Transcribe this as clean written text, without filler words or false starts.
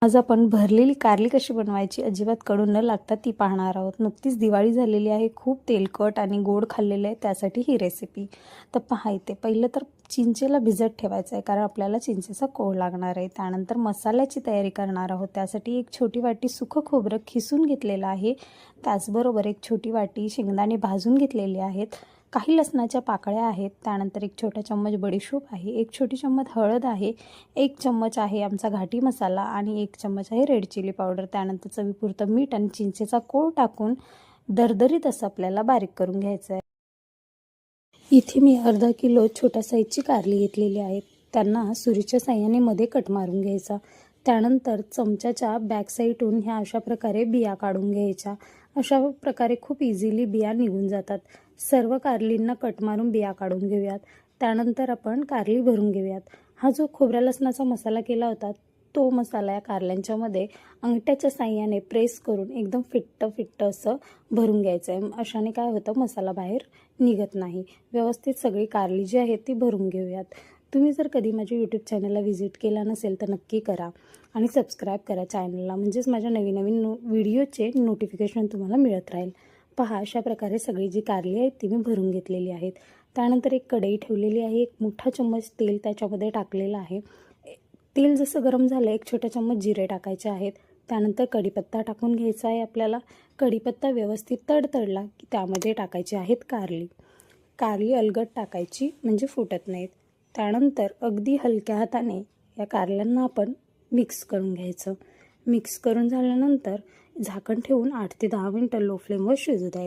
आज आपण भरलेली कारली कशी बनवायची अजिबात कडू न लागता ती पाहणार आहोत। नुकतीच दिवाळी झालेली आहे, खूप तेलकट आणि गोड खाल्लेलं आहे, त्यासाठी ही रेसिपी। तर पहा इथे पहिलं तर चिंचेला भिजत ठेवायचं आहे, कारण आपल्याला चिंचेचा कोळ लागणार आहे। त्यानंतर मसाल्याची तयारी करणार आहोत, त्यासाठी एक छोटी वाटी सुकं खोबरं खिसून घेतलेलं आहे, त्याचबरोबर एक छोटी वाटी शेंगदाणे भाजून घेतलेले आहेत, काही लसणाच्या पाकळ्या आहेत, त्यानंतर एक छोटा चम्मच बडीशोप आहे, एक छोटी चम्मच हळद आहे, एक चम्मच आहे आमचा घाटी मसाला आणि एक चम्मच आहे रेड चिली पावडर। त्यानंतर चवीपुरतं मीठ आणि चिंचेचा कोळ टाकून दरदरीत असं आपल्याला बारीक करून घ्यायचं आहे। इथे मी अर्धा किलो छोट्या साईजची कारली घेतलेली आहे, त्यांना सुरीच्या साह्याने मध्ये कट मारून घ्यायचा। त्यानंतर चमच्याच्या बॅक साईडून ह्या अशा प्रकारे बिया काढून घ्यायच्या। अशा प्रकारे खूप इझिली बिया निघून जातात। सर्व कारलींना कट मारून बिया काढून घेऊयात। त्यानंतर आपण कारली भरून घेऊयात। हा जो खोबऱ्या लसणाचा मसाला केला होता तो मसाला या कारल्यांच्या मध्ये अंगठ्याच्या साह्याने प्रेस करून एकदम फिट्ट असं भरून घ्यायचं आहे। अशाने काय होतं, मसाला बाहेर निघत नाही। व्यवस्थित सगळी कारली जी आहे ती भरून घेऊयात। तुम्ही जर कधी माझ्या यूट्यूब चॅनलला व्हिजिट केला नसेल तर नक्की करा आणि सबस्क्राईब करा चॅनलला, म्हणजेच माझ्या नवीन व्हिडिओचे नोटिफिकेशन तुम्हाला मिळत राहील। पहा अशा प्रकारे सगळी जी कारली आहे ती मी भरून घेतलेली आहेत। त्यानंतर एक कढई ठेवलेली आहे, एक मोठा चम्मच तेल त्याच्यामध्ये टाकलेलं आहे। तेल जसं गरम झालं एक छोटा चम्मच जिरे टाकायचे आहेत। त्यानंतर कढीपत्ता टाकून घ्यायचा आहे आपल्याला। कढीपत्ता व्यवस्थित तडतडला की त्यामध्ये टाकायचे आहेत कारली। कारली अलगद टाकायची म्हणजे फुटत नाहीत। त्यानंतर अगदी हलक्या हाताने या कारल्यांना आपण मिक्स करून घ्यायचं। मिक्स करून झाल्यानंतर झाकण ठेवून 8 ते 10 मिनिटं लो फ्लेमवर शिजू द्यायचं।